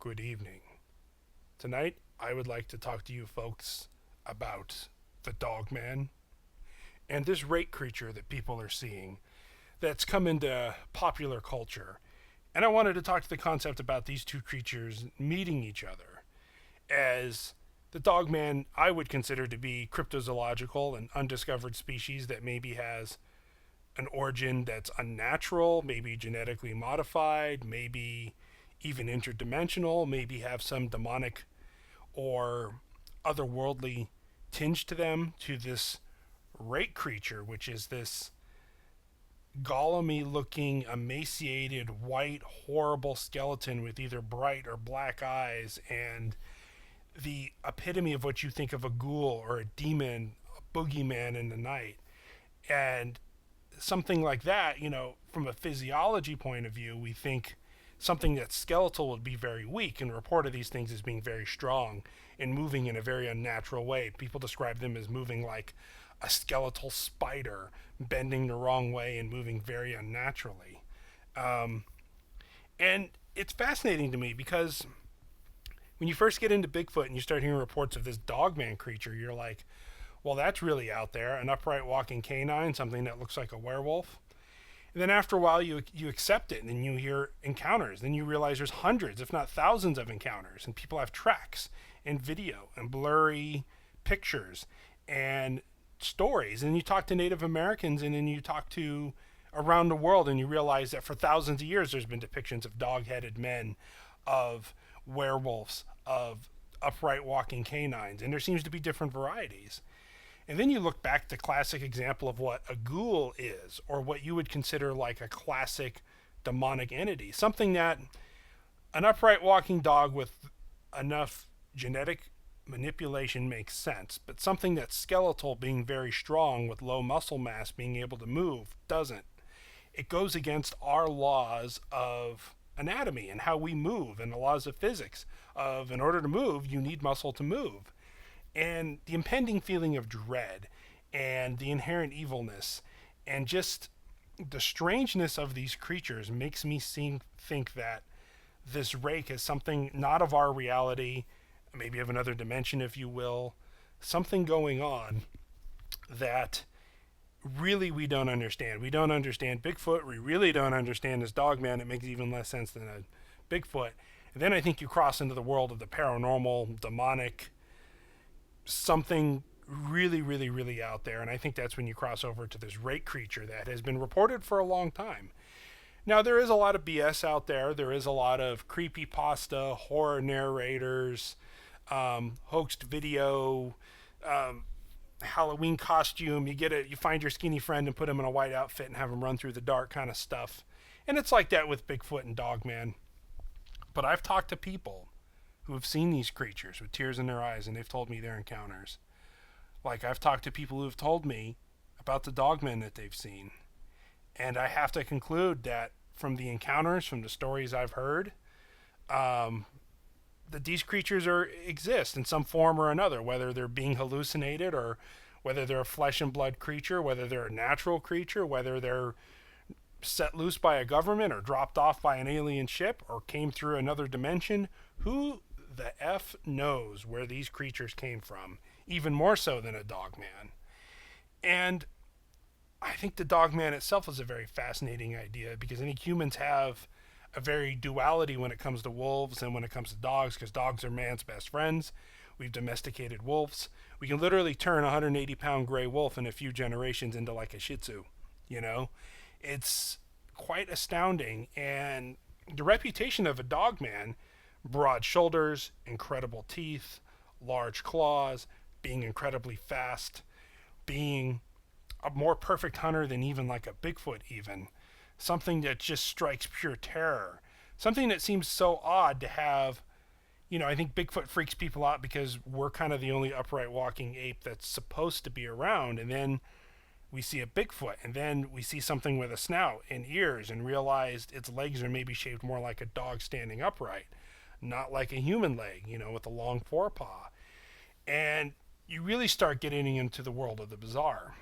good evening. Tonight, I would like to talk to you folks about the Dogman and this rake creature that people are seeing that's come into popular culture. And I wanted to talk to the concept about these two creatures meeting each other, as the Dogman I would consider to be cryptozoological, an undiscovered species that maybe has an origin that's unnatural, maybe genetically modified, maybe even interdimensional, maybe have some demonic or otherworldly tinge to them, to this rake creature, which is this golem looking, emaciated, white, horrible skeleton with either bright or black eyes, and the epitome of what you think of a ghoul or a demon, a boogeyman in the night. And something like that, from a physiology point of view, we think something that's skeletal would be very weak and report of these things as being very strong and moving in a very unnatural way. People describe them as moving like a skeletal spider, bending the wrong way and moving very unnaturally. Um, and it's fascinating to me because when you first get into Bigfoot and you start hearing reports of this dogman creature, you're like, well, that's really out there. An upright walking canine, something that looks like a werewolf. And then after a while, you accept it, and then you hear encounters. Then you realize there's hundreds, if not thousands, of encounters, and people have tracks and video and blurry pictures and stories. And you talk to Native Americans, and then you talk to around the world, and you realize that for thousands of years, there's been depictions of dog-headed men, of werewolves, of upright walking canines, and there seems to be different varieties. And then you look back to classic example of what a ghoul is, or what you would consider like a classic demonic entity. Something that an upright walking dog with enough genetic manipulation makes sense, but something that's skeletal, being very strong with low muscle mass, being able to move, doesn't. It goes against our laws of anatomy and how we move, and the laws of physics of, in order to move, you need muscle to move. And the impending feeling of dread and the inherent evilness and just the strangeness of these creatures makes me think that this rake is something not of our reality, maybe of another dimension, if you will, something going on that really we don't understand. We don't understand Bigfoot. We really don't understand this Dogman. It makes even less sense than a Bigfoot. And then I think you cross into the world of the paranormal, demonic, something really, really, really out there. And I think that's when you cross over to this rake creature that has been reported for a long time. Now, there is a lot of BS out there. There is a lot of creepy pasta, horror narrators, hoaxed video, Halloween costume. You find your skinny friend and put him in a white outfit and have him run through the dark kind of stuff. And it's like that with Bigfoot and Dogman. But I've talked to people who have seen these creatures with tears in their eyes, and they've told me their encounters. Like, I've talked to people who have told me about the dogmen that they've seen. And I have to conclude that from the encounters, from the stories I've heard, that these creatures exist in some form or another, whether they're being hallucinated, or whether they're a flesh and blood creature, whether they're a natural creature, whether they're set loose by a government or dropped off by an alien ship or came through another dimension. Who the F knows where these creatures came from, even more so than a dogman. And I think the dogman itself is a very fascinating idea, because I think humans have a very duality when it comes to wolves and when it comes to dogs, because dogs are man's best friends. We've domesticated wolves. We can literally turn a 180-pound gray wolf in a few generations into like a Shih Tzu. It's quite astounding. And the reputation of a dogman: broad shoulders, incredible teeth, large claws, being incredibly fast, being a more perfect hunter than even like a Bigfoot even. Something that just strikes pure terror. Something that seems so odd to have. I think Bigfoot freaks people out because we're kind of the only upright walking ape that's supposed to be around. And then we see a Bigfoot, and then we see something with a snout and ears and realize its legs are maybe shaped more like a dog standing upright, not like a human leg, with a long forepaw. And you really start getting into the world of the bizarre.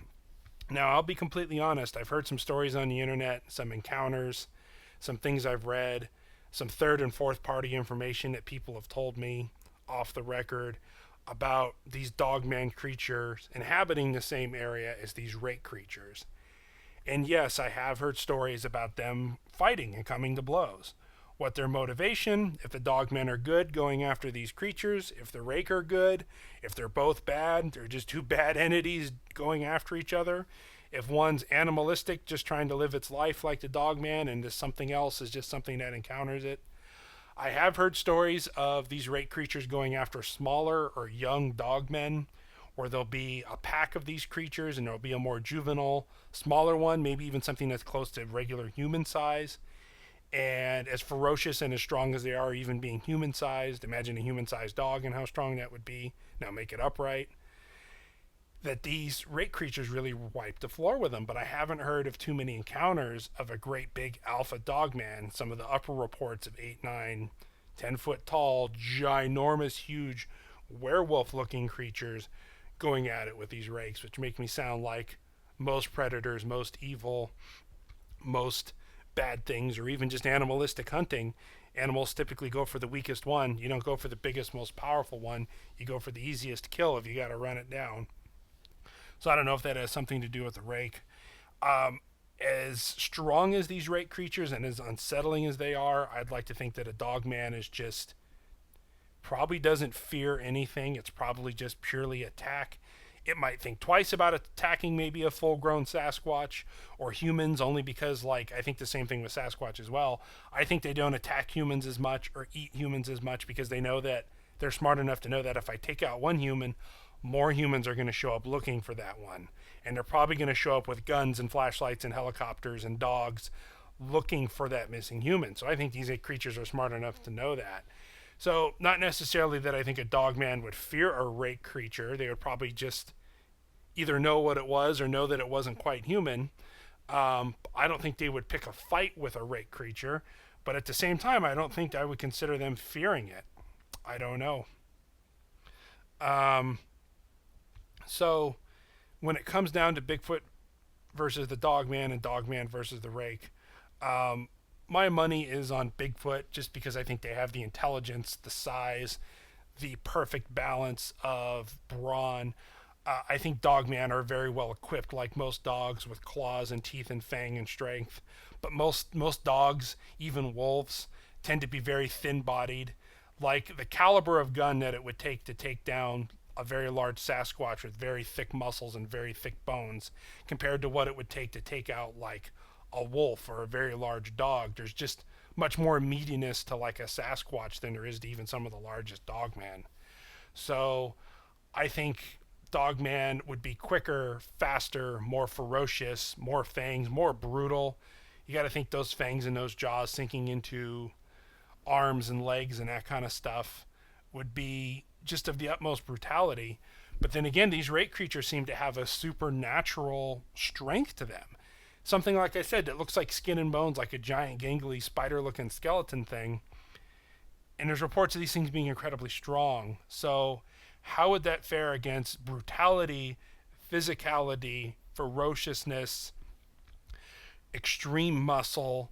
Now, I'll be completely honest. I've heard some stories on the internet, some encounters, some things I've read. some third and fourth party information that people have told me off the record about these Dogman creatures inhabiting the same area as these Rake creatures. And yes, I have heard stories about them fighting and coming to blows. What their motivation, if the Dogmen are good going after these creatures, if the Rake are good, if they're both bad, they're just two bad entities going after each other. If one's animalistic, just trying to live its life like the Dogman, and something else is just something that encounters it. I have heard stories of these Rake creatures going after smaller or young Dogmen, where there'll be a pack of these creatures and there'll be a more juvenile, smaller one, maybe even something that's close to regular human size. And as ferocious and as strong as they are, even being human sized, imagine a human sized dog and how strong that would be. Now make it upright. That these Rake creatures really wipe the floor with them, but I haven't heard of too many encounters of a great big alpha Dogman. Some of the upper reports of 8, 9, 10 foot tall, ginormous, huge werewolf looking creatures going at it with these Rakes, which make me sound like most predators, most evil, most bad things, or even just animalistic hunting. Animals typically go for the weakest one. You don't go for the biggest, most powerful one. You go for the easiest kill if you got to run it down. So I don't know if that has something to do with the Rake. As strong as these Rake creatures and as unsettling as they are, I'd like to think that a Dogman is just probably doesn't fear anything. It's probably just purely attack. It might think twice about attacking maybe a full-grown Sasquatch or humans, only because, like, I think the same thing with Sasquatch as well. I think they don't attack humans as much or eat humans as much because they know that they're smart enough to know that if I take out one human, more humans are going to show up looking for that one. And they're probably going to show up with guns and flashlights and helicopters and dogs looking for that missing human. So I think these 8 creatures are smart enough to know that. So not necessarily that I think a Dogman would fear a Rake creature. They would probably just either know what it was or know that it wasn't quite human. I don't think they would pick a fight with a Rake creature, but at the same time, I don't think I would consider them fearing it. I don't know. So when it comes down to Bigfoot versus the Dogman and Dogman versus the Rake, my money is on Bigfoot just because I think they have the intelligence, the size, the perfect balance of brawn. I think Dogman are very well equipped, like most dogs, with claws and teeth and fang and strength. But most dogs, even wolves, tend to be very thin-bodied. Like the caliber of gun that it would take to take down a very large Sasquatch with very thick muscles and very thick bones, compared to what it would take to take out like a wolf or a very large dog. There's just much more meatiness to like a Sasquatch than there is to even some of the largest Dogman. So I think Dogman would be quicker, faster, more ferocious, more fangs, more brutal. You got to think those fangs and those jaws sinking into arms and legs and that kind of stuff would be just of the utmost brutality. But then again, these Rake creatures seem to have a supernatural strength to them. Something, like I said, that looks like skin and bones, like a giant gangly spider-looking skeleton thing. And there's reports of these things being incredibly strong. So how would that fare against brutality, physicality, ferociousness, extreme muscle,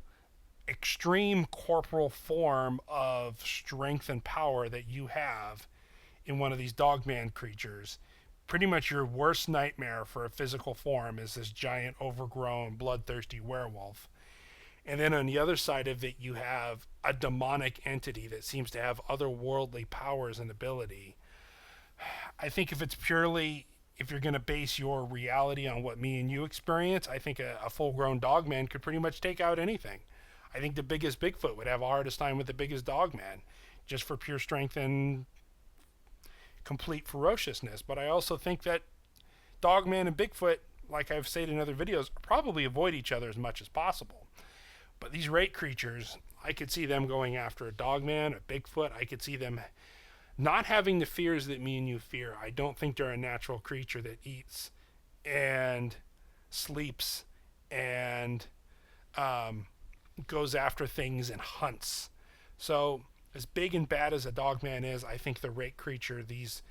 extreme corporal form of strength and power that you have in one of these Dogman creatures? Pretty much your worst nightmare for a physical form is this giant, overgrown, bloodthirsty werewolf. And then on the other side of it, you have a demonic entity that seems to have otherworldly powers and ability. I think if you're going to base your reality on what me and you experience, I think a full-grown Dogman could pretty much take out anything. I think the biggest Bigfoot would have a hardest time with the biggest Dogman, just for pure strength and complete ferociousness. But I also think that Dogman and Bigfoot, like I've stated in other videos, probably avoid each other as much as possible. But these Rake creatures, I could see them going after a Dogman, a Bigfoot. I could see them not having the fears that me and you fear. I don't think they're a natural creature that eats and sleeps and goes after things and hunts. So as big and bad as a Dogman is, I think the Rake creature, these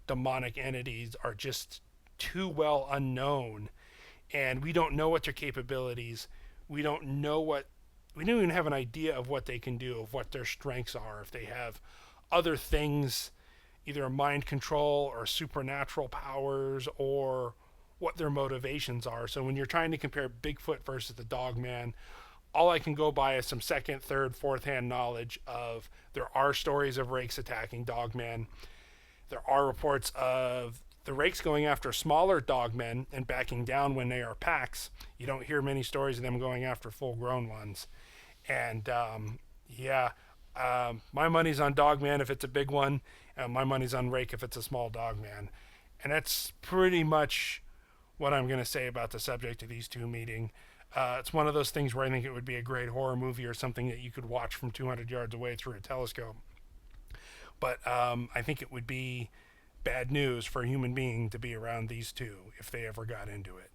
demonic entities, are just too well unknown. And we don't know what their capabilities, we don't know what we don't even have an idea of what they can do, of what their strengths are, if they have other things, either mind control or supernatural powers, or what their motivations are. So when you're trying to compare Bigfoot versus the Dogman, all I can go by is some second, third, fourth hand knowledge of there are stories of rakes attacking Dogman. There are reports of the rakes going after smaller dogmen and backing down when they are packs. You don't hear many stories of them going after full grown ones. And yeah, my money's on Dogman if it's a big one, and my money's on Rake if it's a small Dogman. And that's pretty much what I'm going to say about the subject of these two meeting. It's one of those things where I think it would be a great horror movie or something that you could watch from 200 yards away through a telescope. But I think it would be bad news for a human being to be around these two if they ever got into it.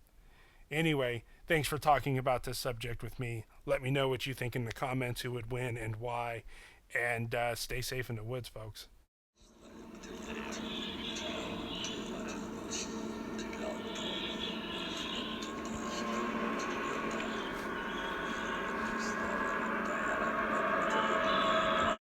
Anyway, thanks for talking about this subject with me. Let me know what you think in the comments, who would win and why. And stay safe in the woods, folks.